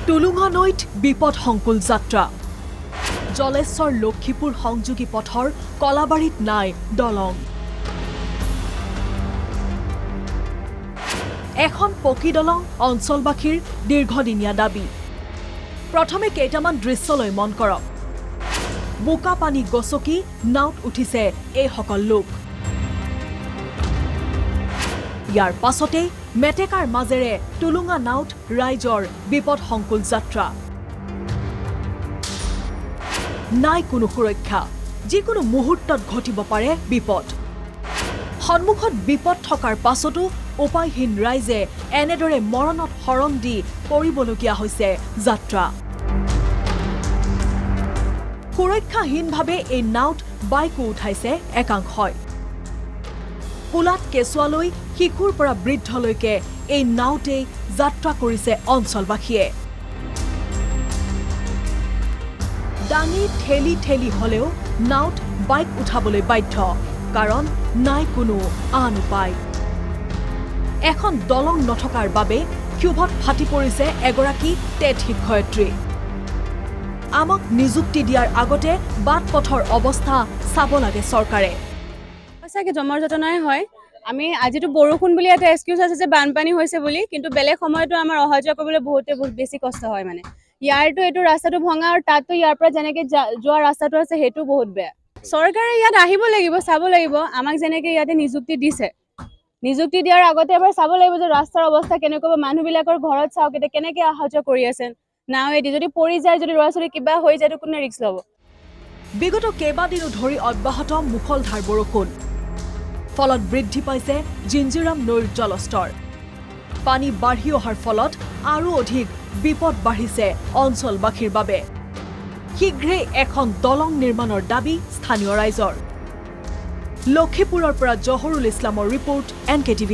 টুলুঙা নৈত বিপদ সংকুল যাত্ৰা জলেশ্বৰ লক্ষীপুৰ সংযোগী পথৰ কলাবাৰীত নাই দলং এখন পকী দলং অঞ্চলবাসীৰ দীৰ্ঘদিনীয়া দাবী প্ৰথমে কেইটামান দৃশ্যলৈ মন কৰক বোকা পানী গছকি নাওত উঠিছে এই সকল লোক ইয়াৰ পাছতে মেটেকাৰ মাজেৰে টুলুঙা নাওত ৰাইজৰ বিপদ সংকুল যাত্ৰা নাই কোনো সুৰক্ষা যিকোনো মুহূৰ্তত ঘটিব পাৰে বিপদ সন্মুখত বিপদ থকাৰ পাছতো উপায়হীন ৰাইজে এনেদৰে মৰণত শৰণ দি কৰিবলগীয়া হৈছে যাত্ৰা সুৰক্ষাহীনভাৱে এই নাওত বাইকো উঠাইছে একাংশই কুলাত কেঁচুৱালৈ শিশুৰ পৰা বৃদ্ধলৈকে এই নাওতেই যাত্ৰা কৰিছে অঞ্চলবাসীয়ে ডাঙি ঠেলি ঠেলি হলেও নাওত বাইক উঠাবলৈ বাধ্য কাৰণ নাই কোনো আন উপায় এখন দলং নথকাৰ বাবে ক্ষোভত ফাটি পৰিছে এগৰাকী টেট শিক্ষয়িত্ৰী আমাক নিযুক্তি দিয়াৰ আগতে বাট পথৰ অৱস্থা চাব লাগে চৰকাৰে সঁচাকৈ জমৰ যতনাই হয় আমি আজিতো বৰষুণ বুলি এটা এক্সকিউজ আছে যে বানপানী হৈছে বুলি কিন্তু বেলেগ সময়তো আমাৰ অহা যোৱা কৰিবলৈ বহুত বেছি কষ্ট হয় মানে ইয়াৰতো এইটো ৰাস্তাটো ভঙা আৰু তাততো ইয়াৰ পৰা যেনেকৈ যোৱা ৰাস্তাটো আছে সেইটো বহুত বেয়া চৰকাৰে ইয়াত আহিব লাগিব চাব লাগিব আমাক যেনেকৈ ইয়াতে নিযুক্তি দিছে নিযুক্তি দিয়াৰ আগতে এবাৰ চাব লাগিব যে ৰাস্তাৰ অৱস্থা কেনেকুৱা মানুহবিলাকৰ ঘৰত চাওক এতিয়া কেনেকৈ অহা যোৱা কৰি আছে নাওৱেদি যদি পৰি যায় যদি ল'ৰা ছোৱালী কিবা হৈ যায় কোনে ৰিস্ক ল'ব বিগত কেইবাদিনো ধৰি অব্যাহত মুখলধাৰ বৰষুণ ফলত বৃদ্ধি পাইছে জিঞ্জিৰাম নৈৰ জলস্তৰ পানী বাঢ়ি অহাৰ ফলত আৰু অধিক বিপদ বাঢ়িছে অঞ্চলবাসীৰ বাবে শীঘ্ৰেই এখন দলং নিৰ্মাণৰ দাবী স্থানীয় ৰাইজৰ লক্ষীপুৰৰ পৰা জহৰুল ইছলামৰ ৰিপৰ্ট NKTV+